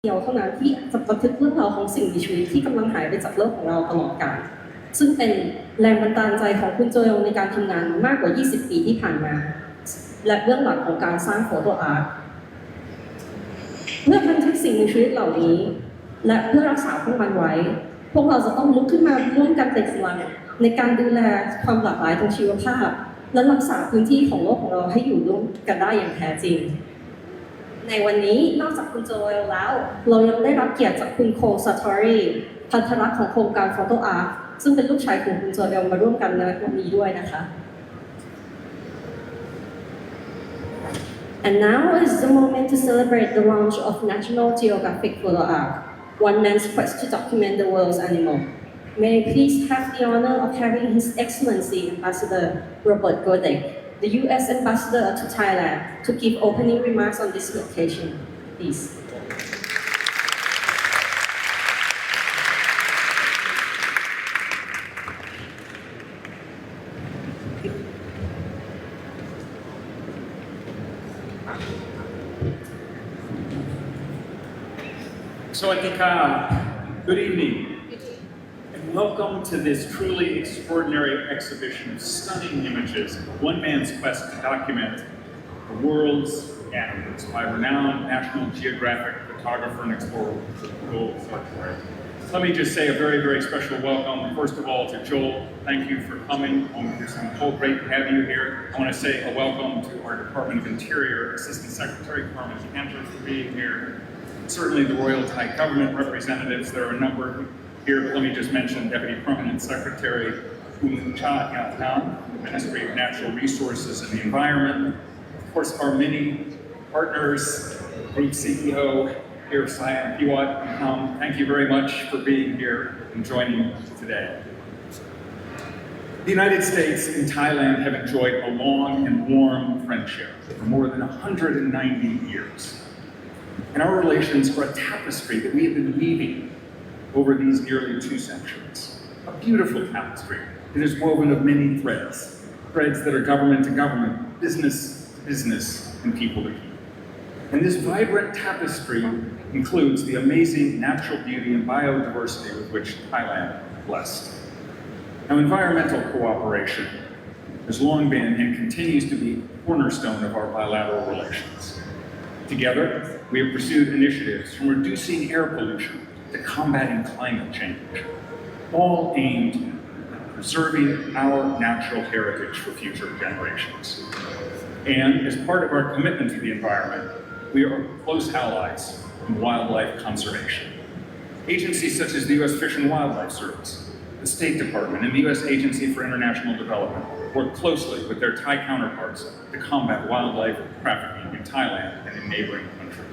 เดียวเท่านั้นที่จะบันทึกเรื่องราวของสิ่งมีชีวิตที่กำลังหายไปจากโลกของเราตลอดกาลซึ่งเป็นแรงบันดาลใจของคุณโจเอลในการทำงานมากกว่า 20 ปีที่ผ่านมาและเบื้องหลังของการสร้างโฟโตอาร์ตเมื่อบันทึกสิ่งมีชีวิตเหล่านี้และเพื่อรักษาพวกมันไว้พวกเราจะต้องลุกขึ้นมาร่วมกันเป็นพลังในการดูแลความหลากหลายทางชีวภาพและรักษาพื้นที่ของโลกของเราให้อยู่ร่วมกันได้อย่างแท้จริงในวันนี้นอกจากคุณโจเอลแล้วเรายังได้รับเกียรติจากคุณโคซาทอรีพันธรักษ์ของโครงการโฟโตอาร์ตซึ่งเป็นลูกชายของคุณโจเอลมาร่วมกันในวันนี้ด้วยนะคะ And now is the moment to celebrate the launch of National Geographic Photo Ark, one man's quest to document the world's animal. May I please have the honor of having His Excellency Ambassador Robert Godek, the U.S. Ambassador to Thailand, to give opening remarks on this occasion, please. สวัสดีครับ Good evening, and welcome to this truly extraordinary exhibition of stunning images, one man's quest to document the world's animals by renowned National Geographic photographer and explorer, Joel Sartre. Let me just say a very, very special welcome, first of all, to Joel. Thank you for coming. Great to have you here. I want to say a welcome to our Department of Interior Assistant Secretary Carmen Cantor for being here. Certainly the Royal Thai government representatives, there are a number here, but let me just mention Deputy Permanent Secretary Kun Cha Yat-Nam, Ministry of Natural Resources and the Environment. Of course, our many partners, Group CEO here, Siyam Piwat, thank you very much for being here and joining today. The United States and Thailand have enjoyed a long and warm friendship for more than 190 years. And our relations are a tapestry that we have been weaving over these nearly 2 centuries. A beautiful tapestry that is woven of many threads, threads that are government to government, business to business, and people to people. And this vibrant tapestry includes the amazing natural beauty and biodiversity with which Thailand is blessed. Now, environmental cooperation has long been and continues to be a cornerstone of our bilateral relations. Together, we have pursued initiatives from reducing air pollution to combating climate change, all aimed at preserving our natural heritage for future generations. And as part of our commitment to the environment, we are close allies in wildlife conservation. Agencies such as the U.S. Fish and Wildlife Service, the State Department, and the U.S. Agency for International Development work closely with their Thai counterparts to combat wildlife trafficking in Thailand and in neighboring countries.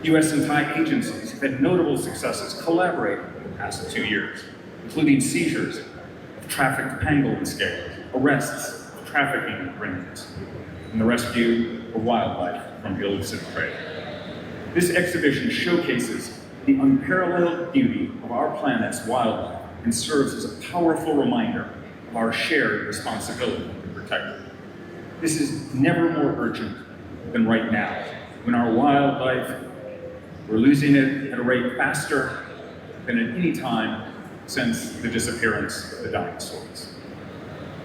U.S. and Thai agencies have had notable successes collaborating in the past 2 years, including seizures of trafficked pangolin scales, arrests of trafficking rings, and the rescue of wildlife from illicit trade. This exhibition showcases the unparalleled beauty of our planet's wildlife and serves as a powerful reminder of our shared responsibility to protect it. This is never more urgent than right now, when our wildlife, we're losing it at a rate faster than at any time since the disappearance of the dinosaurs.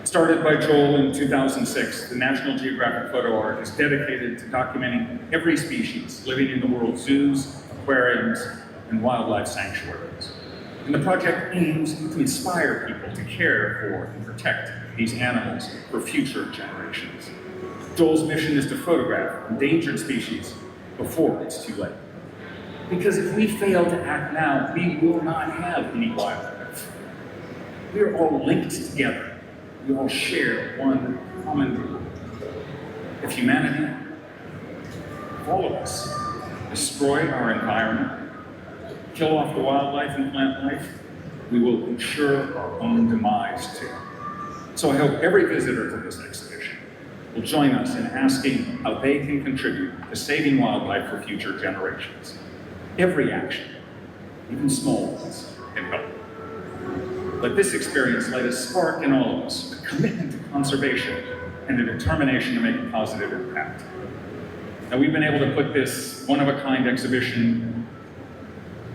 Started by Joel in 2006, the National Geographic Photo Ark is dedicated to documenting every species living in the world's zoos, aquariums, and wildlife sanctuaries. And the project aims to inspire people to care for and protect these animals for future generations. Joel's mission is to photograph endangered species before it's too late. Because if we fail to act now, we will not have any wildlife. We are all linked together. We all share one common group. If humanity, if all of us, destroy our environment, kill off the wildlife and plant life, we will ensure our own demise too. So I hope every visitor to this exhibition will join us in asking how they can contribute to saving wildlife for future generations. Every action, even small ones, can help. Let this experience light a spark in all of us, a commitment to conservation and a determination to make a positive impact. Now, we've been able to put this one-of-a-kind exhibition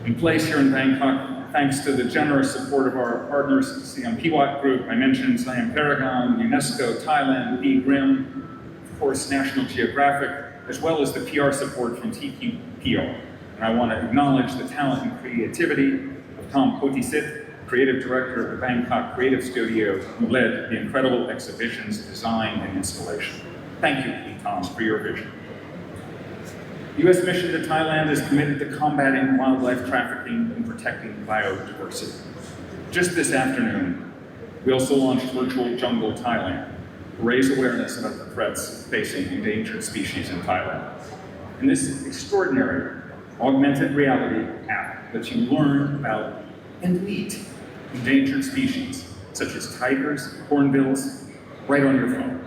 in place here in Bangkok, thanks to the generous support of our partners, Siam Piwat Group, I mentioned Siam Paragon, UNESCO, Thailand, B. Grimm, of course, National Geographic, as well as the PR support from TQPO. And I want to acknowledge the talent and creativity of Tom Potisit, Creative Director of the Bangkok Creative Studio, who led the incredible exhibition's design and installation. Thank you, Tom, for your vision. The U.S. mission to Thailand is committed to combating wildlife trafficking and protecting biodiversity. Just this afternoon, we also launched Virtual Jungle Thailand to raise awareness about the threats facing endangered species in Thailand. And this extraordinary augmented reality app lets you learn about and meet endangered species, such as tigers, hornbills, right on your phone.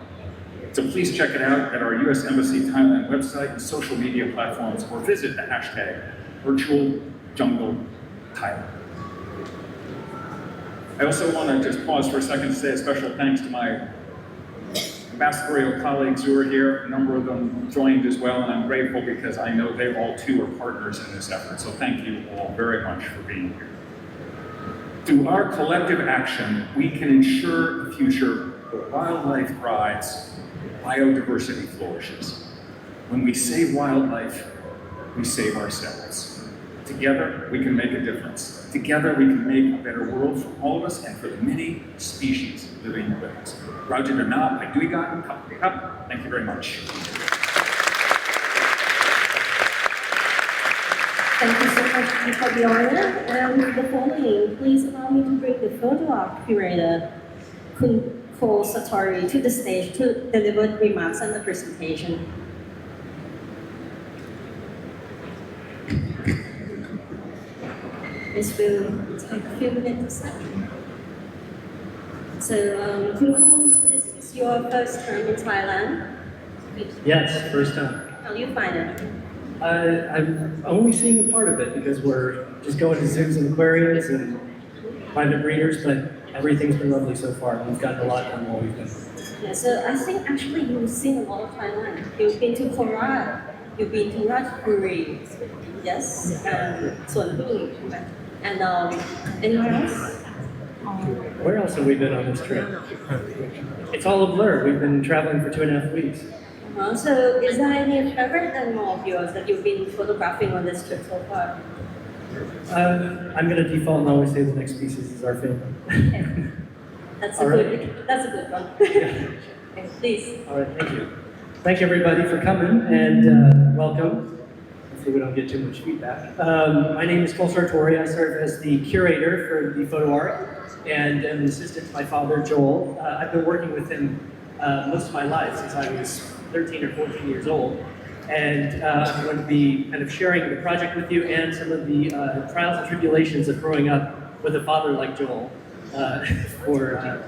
So please check it out at our U.S. Embassy Thailand website and social media platforms, or visit the hashtag Virtual Jungle Thailand. I also want to just pause for a second to say a special thanks to my ambassadorial colleagues who are here. A number of them joined as well, and I'm grateful because I know they all too are partners in this effort. So thank you all very much for being here. Through our collective action, we can ensure a future where wildlife thrives, biodiversity flourishes. When we save wildlife, we save ourselves. Together, we can make a difference. Together, we can make a better world for all of us and for the many species living with us. Roger or not, I do got up. Thank you very much. Thank you so much for the honor. And the following, please allow me to bring the photo ark curator, Kun Ko Satori, to the stage to deliver remarks on the presentation. This will take a few minutes. So, Kun Ko, this is your first term in Thailand. Yes, first time. How do you find it? I'm only seeing a part of it because we're just going to zoos and aquariums and private breeders, but everything's been lovely so far. We've gotten a lot done while we've been. Yeah, so I think actually you've seen a lot of Thailand. You've been to Korat, you've been to Ratchaburi, yes, Suan Phu, and anywhere else? Where else have we been on this trip? It's all a blur. We've been traveling for 2.5 weeks. So is there any favorite animal of yours that you've been photographing on this trip so far? I'm going to default and always say the next species is our favorite. Okay. That's a good one. Okay, please. All right, thank you. Thank you everybody for coming and welcome. Hopefully we don't get too much feedback. My name is Ko Sartori. I serve as the curator for the Photo Ark and am an assistant to my father, Joel. I've been working with him most of my life since I was 13 or 14 years old. And I'm going to be kind of sharing the project with you and some of the trials and tribulations of growing up with a father like Joel for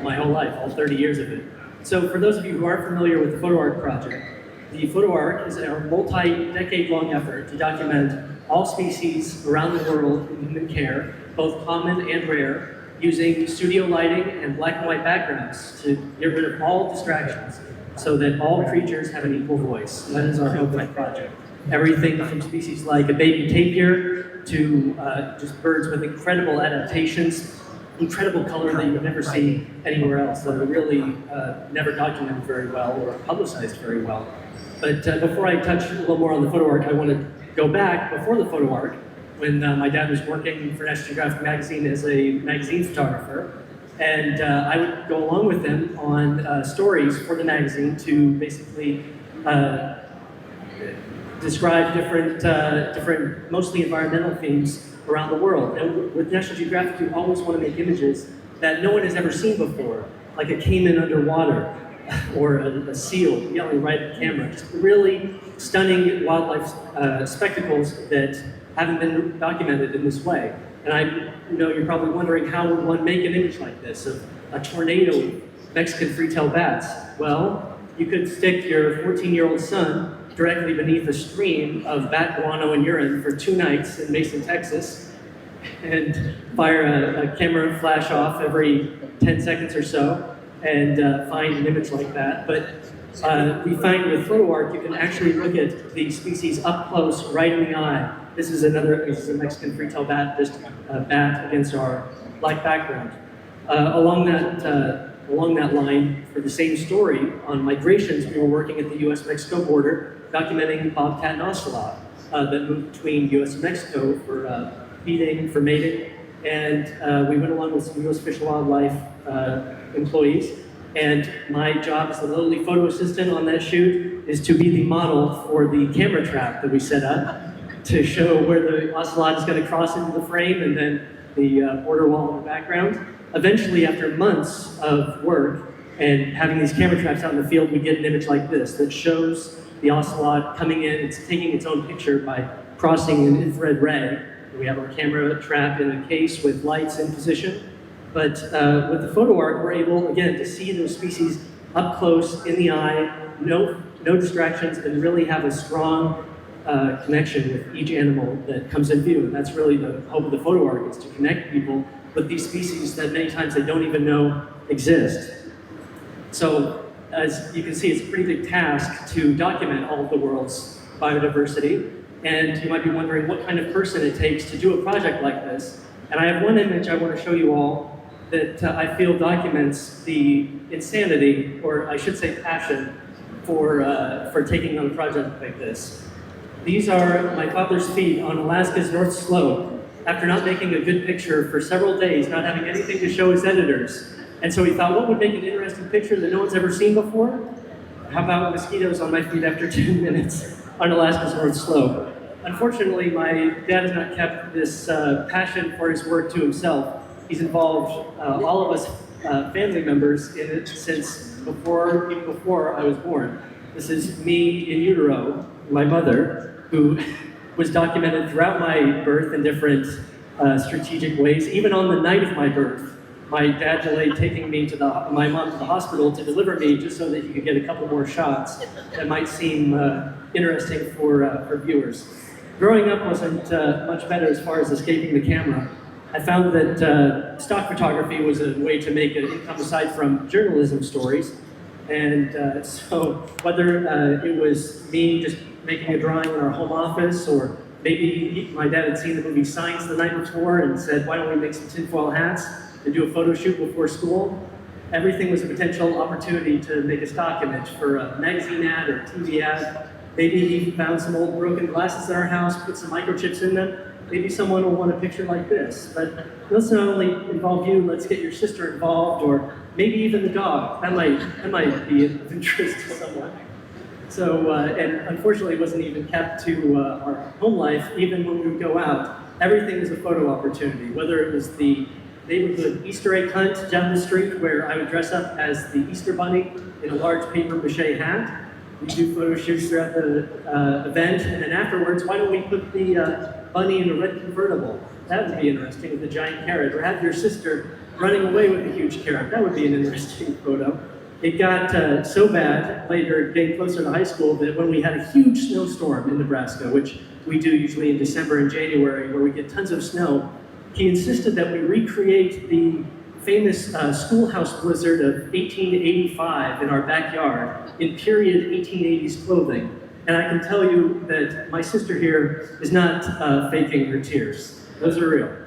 my whole life, all 30 years of it. So for those of you who aren't familiar with the Photo Ark project, the Photo Ark is a multi-decade-long effort to document all species around the world in human care, both common and rare, using studio lighting and black and white backgrounds to get rid of all distractions so that all creatures have an equal voice. That is our hope of the project. Everything from species like a baby tapir to just birds with incredible adaptations, incredible color that you would never see anywhere else, that are really never documented very well or publicized very well. But before I touch a little more on the Photo Ark, I want to go back before the Photo Ark, when my dad was working for National Geographic magazine as a magazine photographer. And I would go along with them on stories for the magazine to basically describe different, mostly environmental themes around the world. And with National Geographic, you always want to make images that no one has ever seen before, like a caiman underwater, or a seal yelling right at the camera. Just really stunning wildlife spectacles that haven't been documented in this way. And I know you're probably wondering, how would one make an image like this of a tornado of Mexican free-tailed bats? Well, you could stick your 14-year-old son directly beneath a stream of bat guano and urine for 2 nights in Mason, Texas, and fire a camera flash off every 10 seconds or so, and find an image like that. But We find with Photo Ark, you can actually look at the species up close, right in the eye. This is a Mexican free-tailed bat, just a bat against our black background. Along that line, for the same story, on migrations, we were working at the U.S.-Mexico border, documenting bobcat and ocelot that moved between U.S. and Mexico for feeding, for mating, and we went along with some U.S. Fish and Wildlife employees. And my job as the lowly photo assistant on that shoot is to be the model for the camera trap that we set up to show where the ocelot is going to cross into the frame and then the border wall in the background. Eventually, after months of work and having these camera traps out in the field, we get an image like this that shows the ocelot coming in. It's taking its own picture by crossing an infrared ray. We have our camera trap in a case with lights in position. But with the Photo Ark, we're able, again, to see those species up close, in the eye, no distractions, and really have a strong connection with each animal that comes in view. And that's really the hope of the Photo Ark, is to connect people with these species that many times they don't even know exist. So, as you can see, it's a pretty big task to document all of the world's biodiversity. And you might be wondering what kind of person it takes to do a project like this. And I have one image I want to show you all that I feel documents the insanity, or I should say passion, for taking on a project like this. These are my father's feet on Alaska's North Slope after not making a good picture for several days, not having anything to show his editors. And so he thought, what would make an interesting picture that no one's ever seen before? How about mosquitoes on my feet after 10 minutes on Alaska's North Slope? Unfortunately, my dad has not kept this passion for his work to himself. He's involved all of us family members in it since even before I was born. This is me in utero, my mother, who was documented throughout my birth in different strategic ways. Even on the night of my birth, my dad delayed taking my mom to the hospital to deliver me just so that he could get a couple more shots that might seem interesting for viewers. Growing up wasn't much better as far as escaping the camera. I found that stock photography was a way to make an income aside from journalism stories. And so whether it was me just making a drawing in our home office, or maybe my dad had seen the movie Science the night before and said, why don't we make some tinfoil hats and do a photo shoot before school? Everything was a potential opportunity to make a stock image for a magazine ad or a TV ad. Maybe he found some old broken glasses in our house, put some microchips in them. Maybe someone will want a picture like this. But let's not only involve you, let's get your sister involved, or maybe even the dog. That might be of interest to someone. So, and unfortunately it wasn't even kept to our home life. Even when we would go out, everything was a photo opportunity, whether it was the neighborhood Easter egg hunt down the street where I would dress up as the Easter bunny in a large paper mache hat. We do photo shoots throughout the event, and then afterwards, why don't we put the bunny in a red convertible? That would be interesting, with a giant carrot. Or have your sister running away with a huge carrot. That would be an interesting photo. It got so bad later, getting closer to high school, that when we had a huge snowstorm in Nebraska, which we do usually in December and January, where we get tons of snow, he insisted that we recreate the famous schoolhouse blizzard of 1885 in our backyard in period 1880s clothing. And I can tell you that my sister here is not faking her tears. Those are real.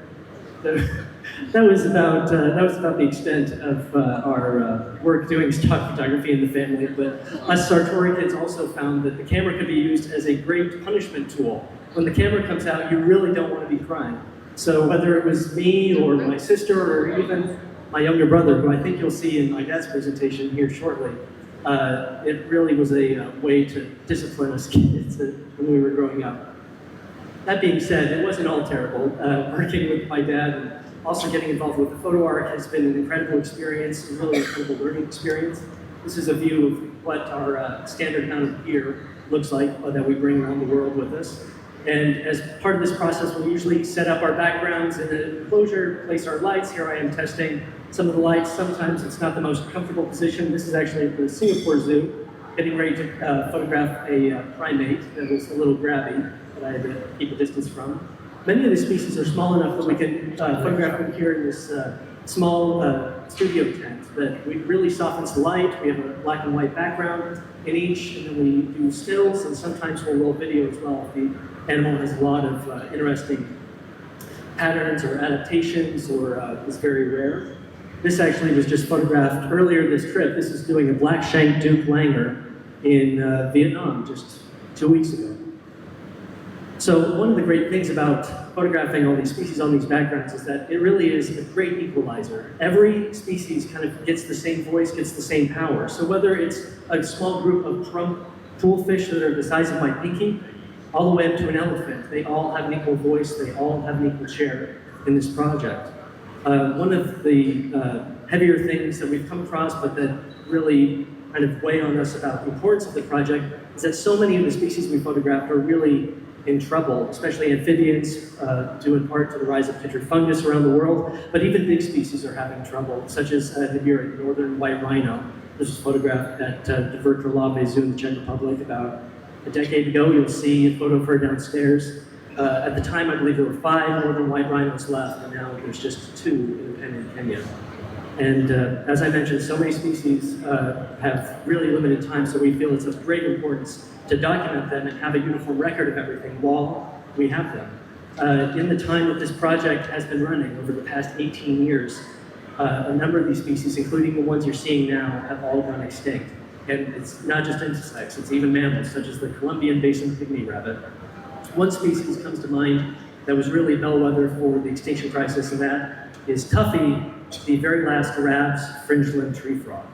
That was about the extent of our work doing stock photography in the family. But us Sartori kids also found that the camera could be used as a great punishment tool. When the camera comes out, you really don't want to be crying. So whether it was me or my sister or even my younger brother, who I think you'll see in my dad's presentation here shortly, it really was a way to discipline us kids when we were growing up. That being said, it wasn't all terrible. Working with my dad and also getting involved with the Photo Ark has been an incredible experience, a really incredible learning experience. This is a view of what our standard amount of gear looks like that we bring around the world with us. And as part of this process, we usually set up our backgrounds in an enclosure, place our lights. Here I am testing some of the lights. Sometimes it's not the most comfortable position. This is actually at the Singapore Zoo, getting ready to photograph a primate that was a little grabby that I had to keep a distance from. Many of the species are small enough that we can photograph them here in this small studio tent that really softens the light. We have a black and white background in each, and then we do stills, and sometimes we'll roll video as well. The animal has a lot of interesting patterns or adaptations, or is very rare. This actually was just photographed earlier this trip. This is doing a black-shanked Duke Langer in Vietnam just 2 weeks ago. So one of the great things about photographing all these species on these backgrounds is that it really is a great equalizer. Every species kind of gets the same voice, gets the same power. So whether it's a small group of trump toolfish that are the size of my pinky, all the way up to an elephant, they all have an equal voice, they all have an equal share in this project. One of the heavier things that we've come across, but that really kind of weigh on us about the importance of the project, is that so many of the species we photographed are really in trouble, especially amphibians, due in part to the rise of putrid fungus around the world, but even big species are having trouble, such as the northern white rhino. This was photographed at the Vrtlave Zoo in the Czech Republic about a decade ago. You'll see a photo of her downstairs. At the time, I believe there were 5 northern white rhinos left, and now there's just 2 independent in Kenya. And as I mentioned, so many species have really limited time, so we feel it's of great importance to document them and have a uniform record of everything while we have them. In the time that this project has been running, over the past 18 years, a number of these species, including the ones you're seeing now, have all gone extinct. And it's not just insects, it's even mammals, such as the Colombian basin pygmy rabbit. One species comes to mind that was really a bellwether for the extinction crisis, and that is Tuffy, the very last Arab's fringe-limbed tree frog.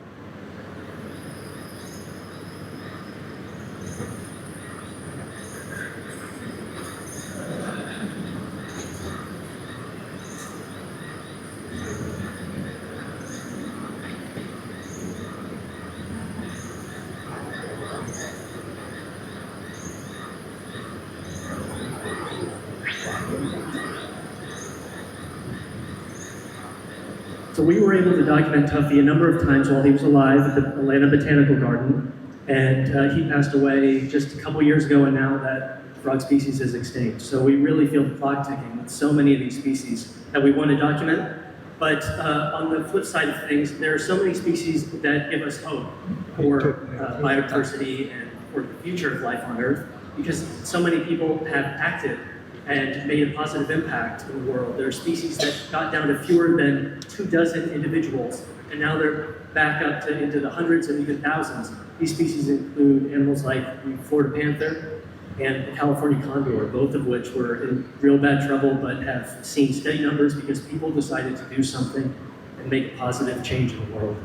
So we were able to document Tuffy a number of times while he was alive at the Atlanta Botanical Garden, and he passed away just a couple years ago, and now that frog species is extinct. So we really feel the clock ticking with so many of these species that we want to document. But on the flip side of things, there are so many species that give us hope for biodiversity and for the future of life on Earth, because so many people have acted and made a positive impact in the world. There are species that got down to fewer than 24 individuals, and now they're back up to into the hundreds and even thousands. These species include animals like the Florida panther and the California condor, both of which were in real bad trouble but have seen steady numbers because people decided to do something and make a positive change in the world.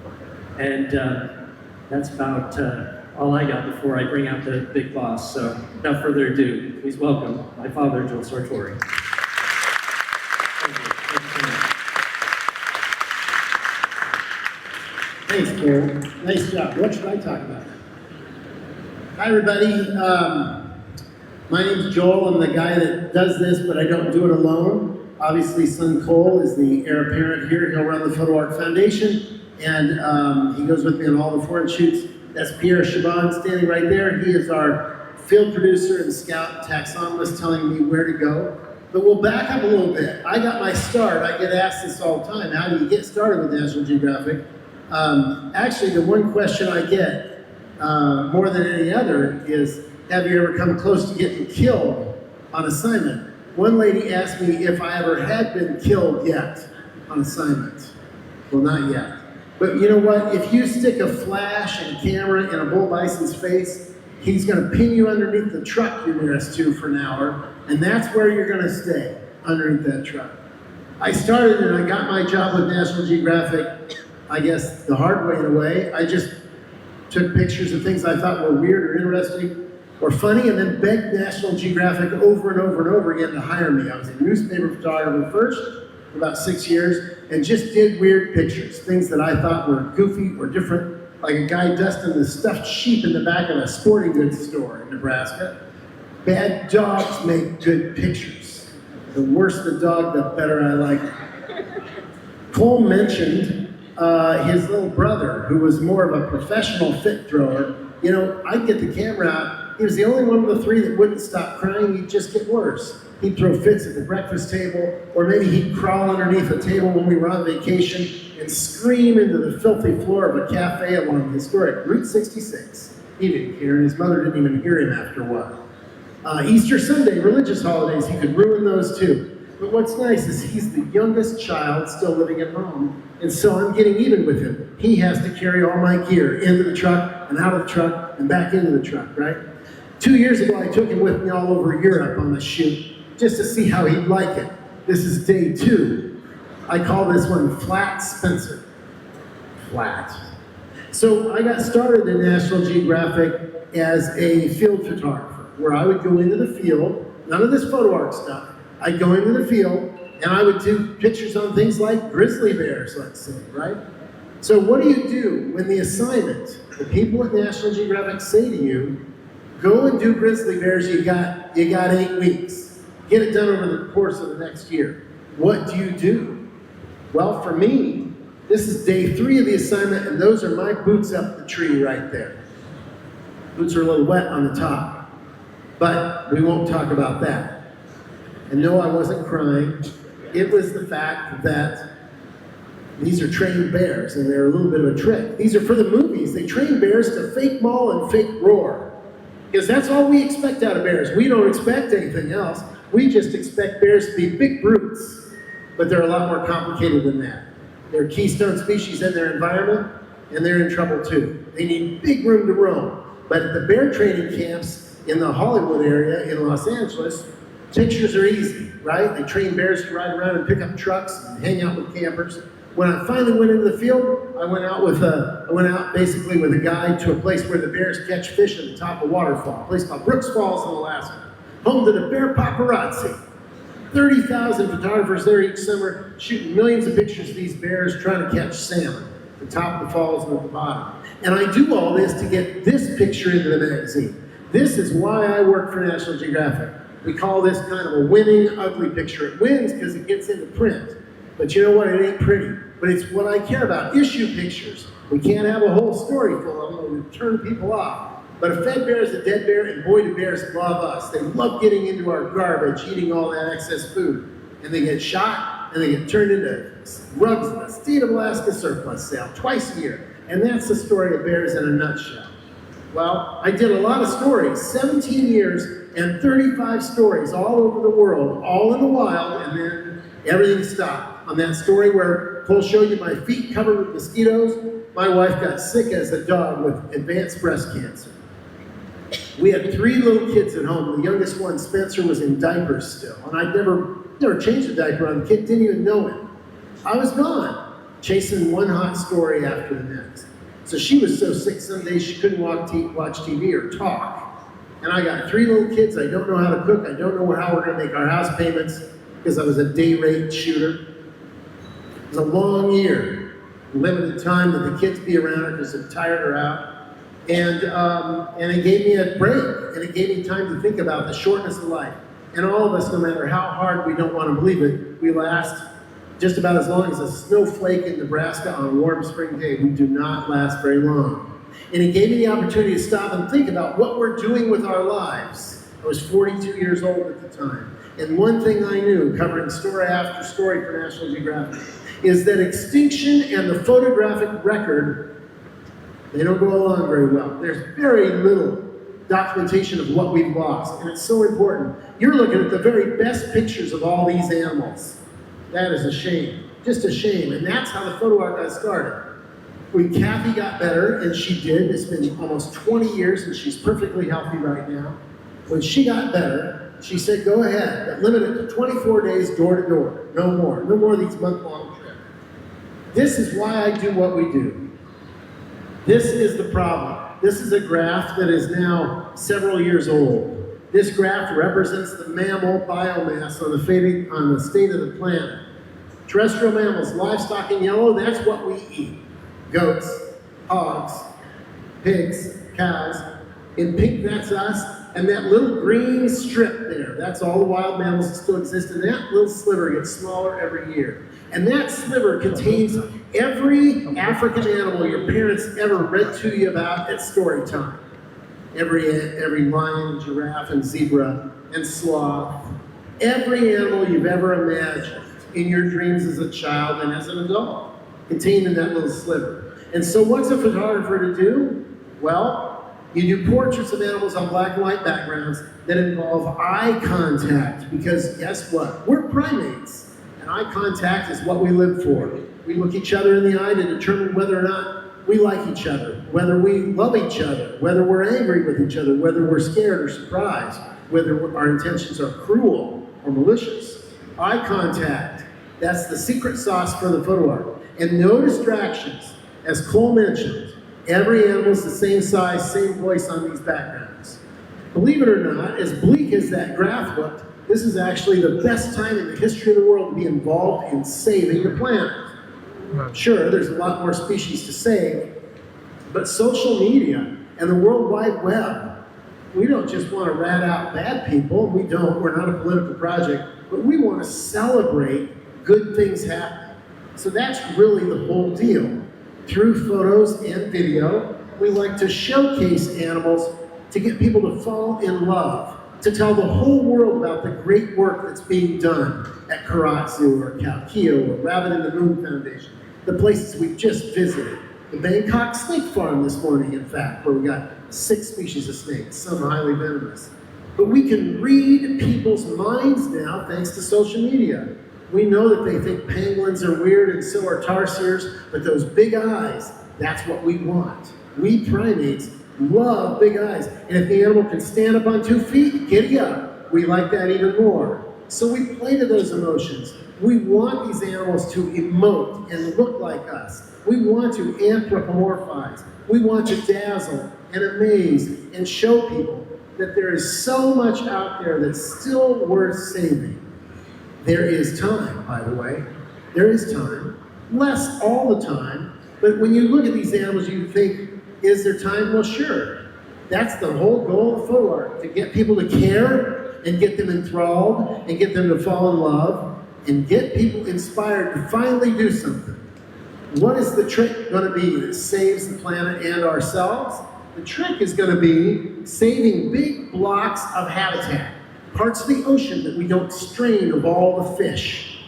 And that's about all I got before I bring out the big boss. So without further ado, please welcome my father, Joel Sartori. Thanks, Cole. Nice job. What should I talk about? Hi, everybody. My name's Joel. I'm the guy that does this, but I don't do it alone. Obviously, son Cole is the heir apparent here. He'll run the Photo Ark Foundation, and he goes with me on all the foreign shoots. That's Pierre Chabon standing right there. He is our field producer and scout taxonomist telling me where to go. But we'll back up a little bit. I got my start. I get asked this all the time. How do you get started with National Geographic? Actually, the one question I get more than any other is, have you ever come close to getting killed on assignment? One lady asked me if I ever had been killed yet on assignment. Well, not yet. But you know what? If you stick a flash and camera in a bull bison's face, he's going to pin you underneath the truck you're nearest to for an hour, and that's where you're going to stay, underneath that truck. I started and I got my job with National Geographic, I guess the hard way in a way. I just took pictures of things I thought were weird or interesting or funny, and then begged National Geographic over and over and over again to hire me. I was a newspaper photographer first, for about 6 years, and just did weird pictures, things that I thought were goofy or different, like a guy dusting the stuffed sheep in the back of a sporting goods store in Nebraska. Bad dogs make good pictures. The worse the dog, the better I like it. Cole mentioned his little brother, who was more of a professional fit thrower. You know, I'd get the camera out. He was the only one of the three that wouldn't stop crying. He'd just get worse. He'd throw fits at the breakfast table, or maybe he'd crawl underneath a table when we were on vacation and scream into the filthy floor of a cafe along historic Route 66. He didn't care, and his mother didn't even hear him after a while. Easter Sunday, religious holidays, he could ruin those too. But what's nice is he's the youngest child still living at home, and so I'm getting even with him. He has to carry all my gear into the truck and out of the truck and back into the truck, right? 2 years ago, I took him with me all over Europe on the shoot, just to see how he'd like it. This is day 2. I call this one Flat Spencer. Flat. So I got started in National Geographic as a field photographer, where I would go into the field, none of this photo ark stuff. I'd go into the field and I would do pictures on things like grizzly bears, let's say, right? So what do you do when the assignment, the people at National Geographic say to you, go and do grizzly bears, you got 8 weeks. Get it done over the course of the next year. What do you do? Well, for me, this is day 3 of the assignment, and those are my boots up the tree right there. Boots are a little wet on the top, but we won't talk about that. And no, I wasn't crying. It was the fact that these are trained bears, and they're a little bit of a trick. These are for the movies. They train bears to fake maul and fake roar. Because that's all we expect out of bears. We don't expect anything else. We just expect bears to be big brutes. But they're a lot more complicated than that. They're keystone species in their environment, and they're in trouble too. They need big room to roam. But at the bear training camps in the Hollywood area in Los Angeles, pictures are easy, right? They train bears to ride around and pick up trucks and hang out with campers. When I finally went into the field, I went out basically with a guide to a place where the bears catch fish at the top of a waterfall, a place called Brooks Falls in Alaska, home to the bear paparazzi. 30,000 photographers there each summer, shooting millions of pictures of these bears trying to catch salmon at the top of the falls and at the bottom. And I do all this to get this picture into the magazine. This is why I work for National Geographic. We call this kind of a winning ugly picture. It wins because it gets into print. But you know what? It ain't pretty. But it's what I care about. Issue pictures. We can't have a whole story full of them. It would turn people off. But a fed bear is a dead bear, and boy, do bears love us. They love getting into our garbage, eating all that excess food. And they get shot, and they get turned into rugs in the state of Alaska surplus sale twice a year. And that's the story of bears in a nutshell. Well, I did a lot of stories, 17 years, and 35 stories all over the world, all in the wild, and then everything stopped. On that story where Cole showed you my feet covered with mosquitoes, my wife got sick as a dog with advanced breast cancer. We had 3 little kids at home. The youngest one, Spencer, was in diapers still, and I'd never changed a diaper on the kid, didn't even know him. I was gone, chasing one hot story after the next. So she was so sick some days she couldn't watch TV or talk. And I got 3 little kids. I don't know how to cook. I don't know how we're going to make our house payments because I was a day rate shooter. It was a long year, limited time that the kids be around because they're tired or out. And it gave me a break, and it gave me time to think about the shortness of life. And all of us, no matter how hard we don't want to believe it, we last just about as long as a snowflake in Nebraska on a warm spring day. We do not last very long. And it gave me the opportunity to stop and think about what we're doing with our lives. I was 42 years old at the time. And one thing I knew, covering story after story for National Geographic, is that extinction and the photographic record, they don't go along very well. There's very little documentation of what we've lost, and it's so important. You're looking at the very best pictures of all these animals. That is a shame, just a shame, and that's how the photo ark got started. When Kathy got better, and she did, it's been almost 20 years, and she's perfectly healthy right now. When she got better, she said, go ahead, but limit it to 24 days door to door, no more of these month-long trips. This is why I do what we do. This is the problem. This is a graph that is now several years old. This graph represents the mammal biomass on the state of the planet. Terrestrial mammals, livestock in yellow, that's what we eat. Goats, hogs, pigs, cows. In pink, that's us. And that little green strip there, that's all the wild mammals that still exist. And that little sliver gets smaller every year. And that sliver contains every African animal your parents ever read to you about at story time. Every lion, giraffe, and zebra, and sloth, every animal you've ever imagined in your dreams as a child and as an adult, contained in that little sliver. And so what's a photographer to do? Well, you do portraits of animals on black and white backgrounds that involve eye contact, because guess what? We're primates, and eye contact is what we live for. We look each other in the eye to determine whether or not we like each other, whether we love each other, whether we're angry with each other, whether we're scared or surprised, whether our intentions are cruel or malicious. Eye contact, that's the secret sauce for the photo art. And no distractions. As Cole mentioned, every animal is the same size, same voice on these backgrounds. Believe it or not, as bleak as that graph looked, this is actually the best time in the history of the world to be involved in saving the planet. Sure, there's a lot more species to save, but social media and the World Wide Web, we don't just want to rat out bad people. We don't. We're not a political project, but we want to celebrate good things happening. So that's really the whole deal. Through photos and video, we like to showcase animals to get people to fall in love, to tell the whole world about the great work that's being done at Karatsu or Kalkio or Rabbit in the Moon Foundation, the places we've just visited. The Bangkok snake farm this morning, in fact, where we got 6 species of snakes, some highly venomous. But we can read people's minds now thanks to social media. We know that they think penguins are weird and so are tarsiers, but those big eyes, that's what we want. We primates love big eyes. And if the animal can stand up on 2 feet, giddy up. We like that even more. So we play to those emotions. We want these animals to emote and look like us. We want to anthropomorphize. We want to dazzle and amaze and show people that there is so much out there that's still worth saving. There is time, by the way. There is time. Less all the time. But when you look at these animals, you think, is there time? Well, sure. That's the whole goal of photo art, to get people to care and get them enthralled and get them to fall in love and get people inspired to finally do something. What is the trick going to be that saves the planet and ourselves? The trick is going to be saving big blocks of habitat. Parts of the ocean that we don't strain of all the fish.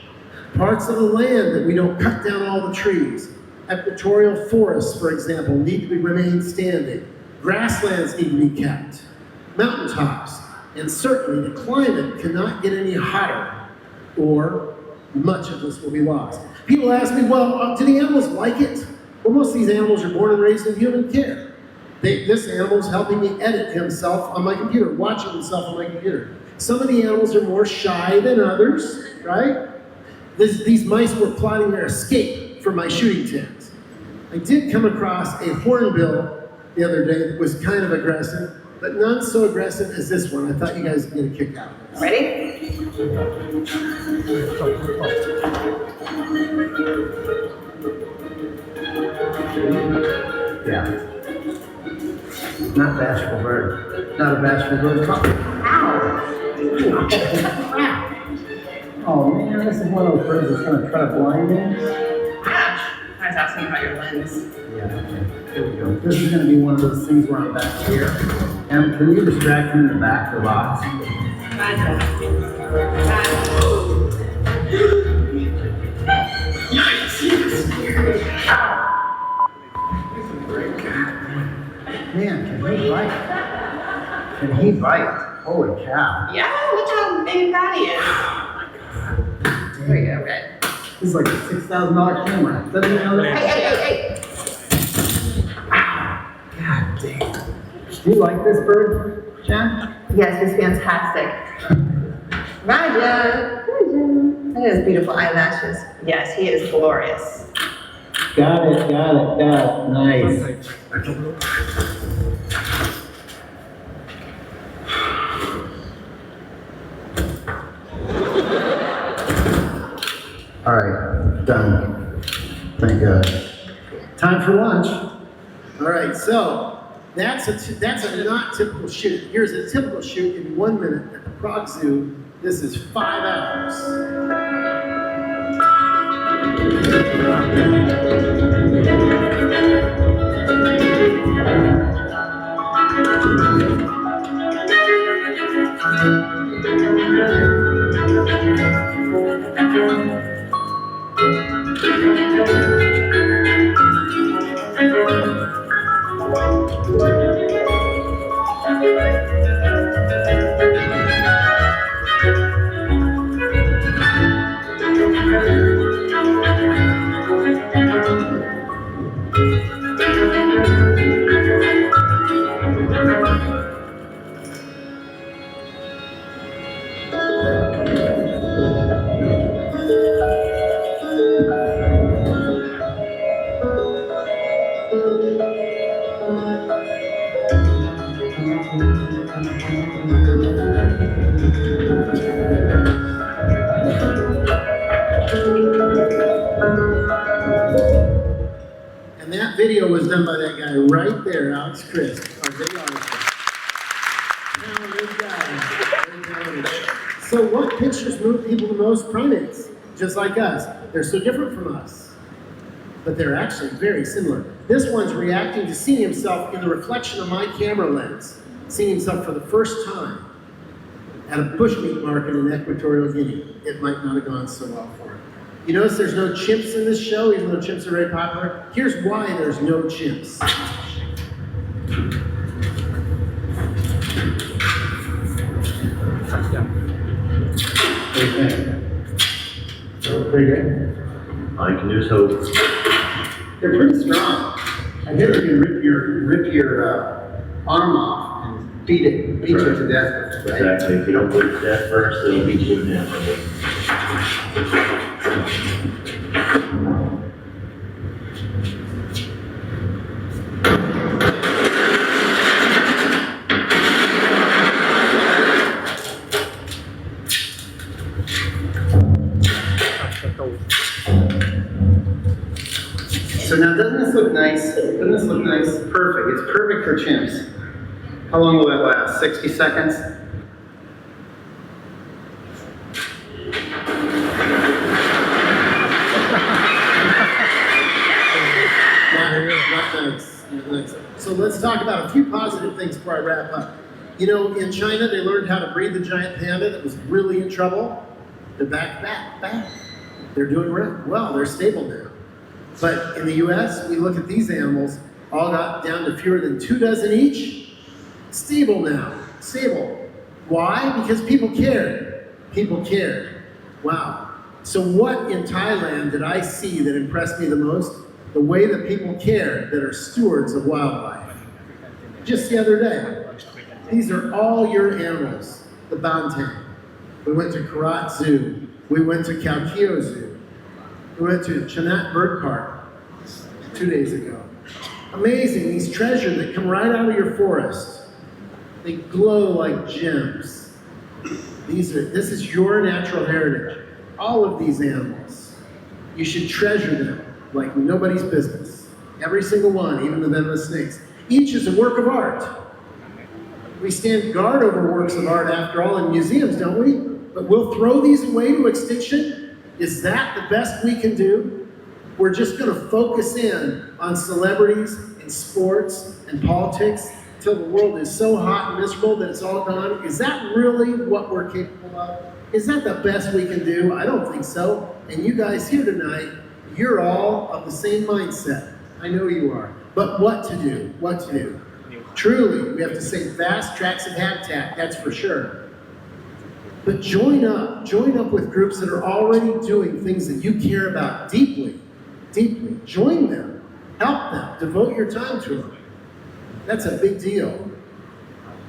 Parts of the land that we don't cut down all the trees. Equatorial forests, for example, need to remain standing. Grasslands need to be kept. Mountaintops. And certainly the climate cannot get any hotter, or much of this will be lost. People ask me, well, do the animals like it? Well, most of these animals are born and raised in human care. This animal's helping me edit himself on my computer, watching himself on my computer. Some of the animals are more shy than others, right? These mice were plotting their escape from my shooting tent. I did come across a hornbill the other day that was kind of aggressive, but none so aggressive as this one. I thought you guys would get a kick out of this. Ready? Yeah. Not bashful bird. Not a bashful bird. Ow! Oh man, this is one of those birds that's gonna try to blind me. Ouch. I was asking about your lens. Yeah, okay. Here we go. This is gonna be one of those things where I'm back here. And can you distract me in the back of the box? Man, can he bite? Can he bite? Holy cow. Yeah, look how big that is. There we go, Red. This is like a $6,000 camera. Doesn't even know that. Hey. God damn. Do you like this bird, Jen? Yes, he's fantastic. Raja. Look at his beautiful eyelashes. Yes, he is glorious. Got it. Nice. All right, done. Thank God. Time for lunch. All right, so that's a not typical shoot. Here's a typical shoot in 1 minute at the Prague Zoo. This is 5 hours. And that video was done by that guy right there, Alex Crisp, our video artist. Talented guy. Very talented. So what pictures move people the most? Primates, just like us. They're so different from us, but they're actually very similar. This one's reacting to seeing himself in the reflection of my camera lens, seeing himself for the first time at a bushmeat market in Equatorial Guinea. It might not have gone so well for him. You notice there's no chimps in this show, even though chimps are very popular? Here's why there's no chimps. Pretty good. All you can do is hope. They're pretty strong. I guess you can rip your arm off and beat you to death. Right? Exactly. If you don't put it to death first, they'll beat you to death. So now, doesn't this look nice? Doesn't this look nice? Perfect. It's perfect for chimps. How long will that last? 60 seconds? Not nice. So let's talk about a few positive things before I wrap up. You know, in China, they learned how to breed the giant panda that was really in trouble. They're back. They're doing well. They're stable now. But in the US, we look at these animals, all got down to fewer than 24 each. Stable now. Stable. Why? Because people cared. People cared. Wow. So what in Thailand did I see that impressed me the most? The way that people cared that are stewards of wildlife. Just the other day. These are all your animals. The Banteng. We went to Karat Zoo. We went to Kalkio Zoo. We went to Chanat Bird Park 2 days ago. Amazing, these treasures that come right out of your forest. They glow like gems. This is your natural heritage. All of these animals. You should treasure them like nobody's business. Every single one, even the venomous snakes. Each is a work of art. We stand guard over works of art after all in museums, don't we? But we'll throw these away to extinction? Is that the best we can do? We're just going to focus in on celebrities and sports and politics till the world is so hot and miserable that it's all gone? Is that really what we're capable of? Is that the best we can do? I don't think so. And you guys here tonight, you're all of the same mindset. I know you are. But what to do? What to do? Truly, we have to save vast tracts of habitat, that's for sure. But join up with groups that are already doing things that you care about deeply. Join them, help them, devote your time to them. That's a big deal,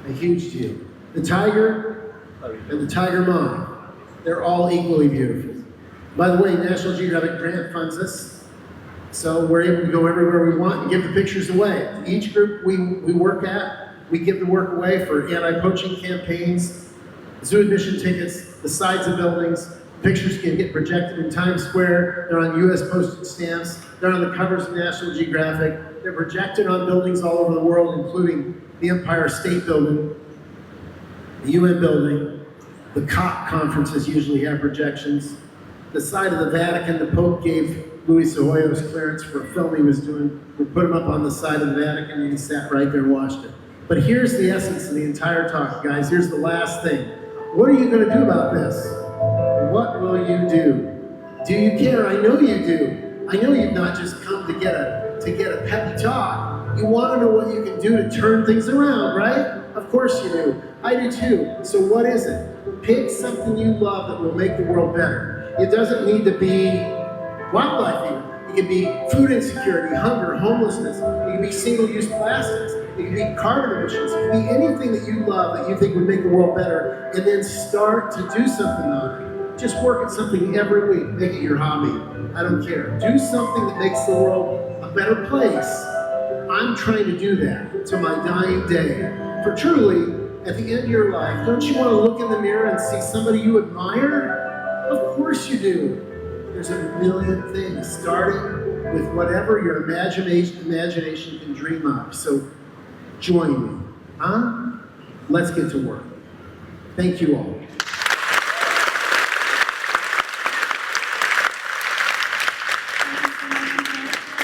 a huge deal. The tiger and the tiger mom, they're all equally beautiful. By the way, National Geographic grant funds us, so we're able to go everywhere we want and give the pictures away. Each group we work at, we give the work away for anti-poaching campaigns, zoo admission tickets, the sides of buildings. Pictures can get projected in Times Square. They're on US postage stamps. They're on the covers of National Geographic. They're projected on buildings all over the world, including the Empire State Building, the UN building. The COP conferences usually have projections. The side of the Vatican, the Pope gave Luis Hoyos clearance for a film he was doing. We put him up on the side of the Vatican and he sat right there and watched it. But here's the essence of the entire talk, guys. Here's the last thing. What are you going to do about this? What will you do? Do you care? I know you do. I know you've not just come to get a peppy talk. You want to know what you can do to turn things around, right? Of course you do. I do too. So what is it? Pick something you love that will make the world better. It doesn't need to be wildlife even. It can be food insecurity, hunger, homelessness. It can be single-use plastics. It can be carbon emissions. It can be anything that you love that you think would make the world better, and then start to do something on it. Just work at something every week. Make it your hobby. I don't care. Do something that makes the world a better place. I'm trying to do that to my dying day. For truly, at the end of your life, don't you want to look in the mirror and see somebody you admire? Of course you do. There's a million things, starting with whatever your imagination can dream up. So join me, huh? Let's get to work. Thank you all.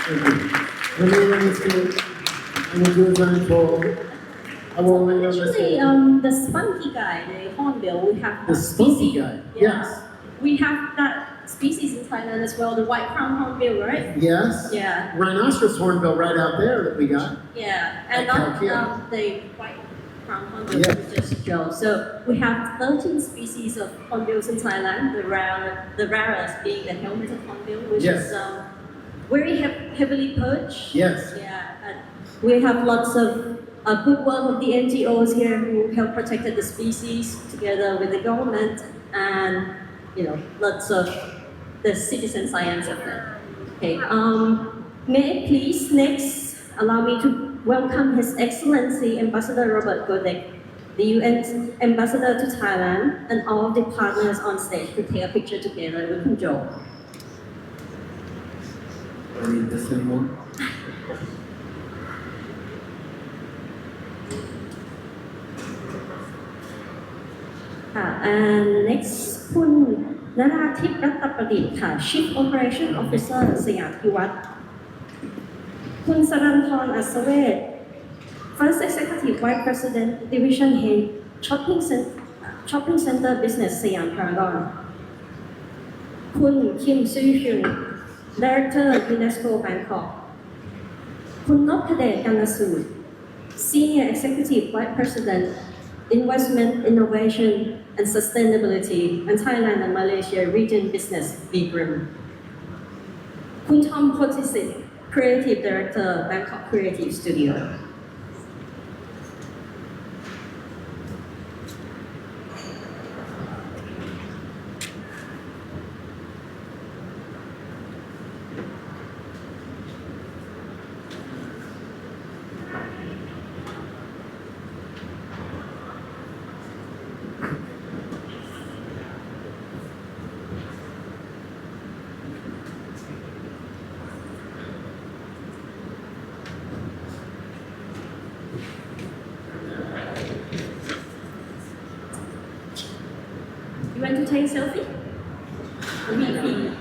Let me I'm gonna do as I'm told. I won't remember Actually, this. the spunky guy, the hornbill, we have The that spunky species. guy, Yeah. yes. We have that species in Thailand as well, the white crown hornbill, right? Yes? Yeah. Rhinoceros hornbill right out there that we got. Yeah, and Like not Calcutta. the white crown hornbill, Yeah. we just show. So we have 13 species of hornbills in Thailand, the rarest being the helmeted hornbill, which Yes. is very heavily perched. Yes. Yeah, and we have lots of good work of the NGOs here who help protect the species together with the government and lots of the citizen science of it. Okay, may I please next allow me to welcome His Excellency Ambassador Robert Godek, the UN Ambassador to Thailand, and all the partners on stage to take a picture together with Kun Joe. I need this anymore. And next คุณนราทิพย์รัตนประดิษฐ์ค่ะ Chief Operation Officer สยามพิวัตรคุณสรัญธรอัศเวช First Executive Vice President Division Head Shopping Center Business สยามพารากอนคุณคิมซูยุน Director UNESCO Bangkok คุณนพเดชกนสูตร Senior Executive Vice President Investment, Innovation and Sustainability and Thailand and Malaysia Region Business Vigrim. Kun Tom Potisik, Creative Director, Bangkok Creative Studio. You want to take a selfie? Me.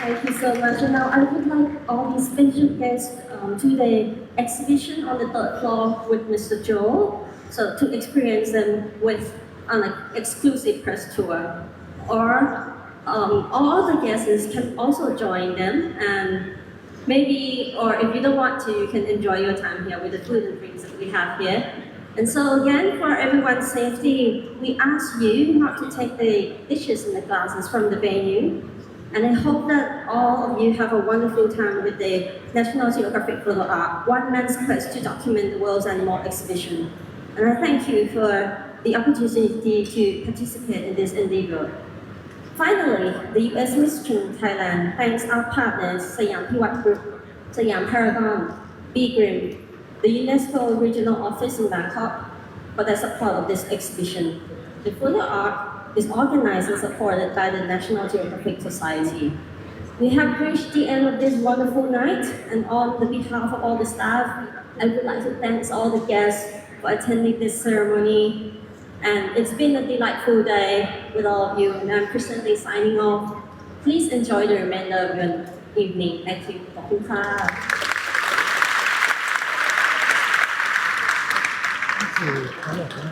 Thank you so much. And now I would like all these special guests to the exhibition on the third floor with Mr. Joel, so to experience them with an exclusive press tour. Or all the guests can also join them, and maybe, or if you don't want to, you can enjoy your time here with the food and drinks that we have here. And so again, for everyone's safety, we ask you not to take the dishes and the glasses from the venue. And I hope that all of you have a wonderful time with the National Geographic Photo Ark, one man's quest to document the world's animal exhibition. And I thank you for the opportunity to participate in this endeavor. Finally, the U.S. Mission Thailand thanks our partners, Siyam Piwat Group, Siyam Paragon, Vigrim, the UNESCO Regional Office in Bangkok, for their support of this exhibition. The Photo Ark is organized and supported by the National Geographic Society. We have reached the end of this wonderful night, and on the behalf of all the staff, I would like to thank all the guests for attending this ceremony. And it's been a delightful day with all of you, and I'm presently signing off. Please enjoy the remainder of your evening. Thank you. ขอบคุณค่ะ คือเขาบอกว่า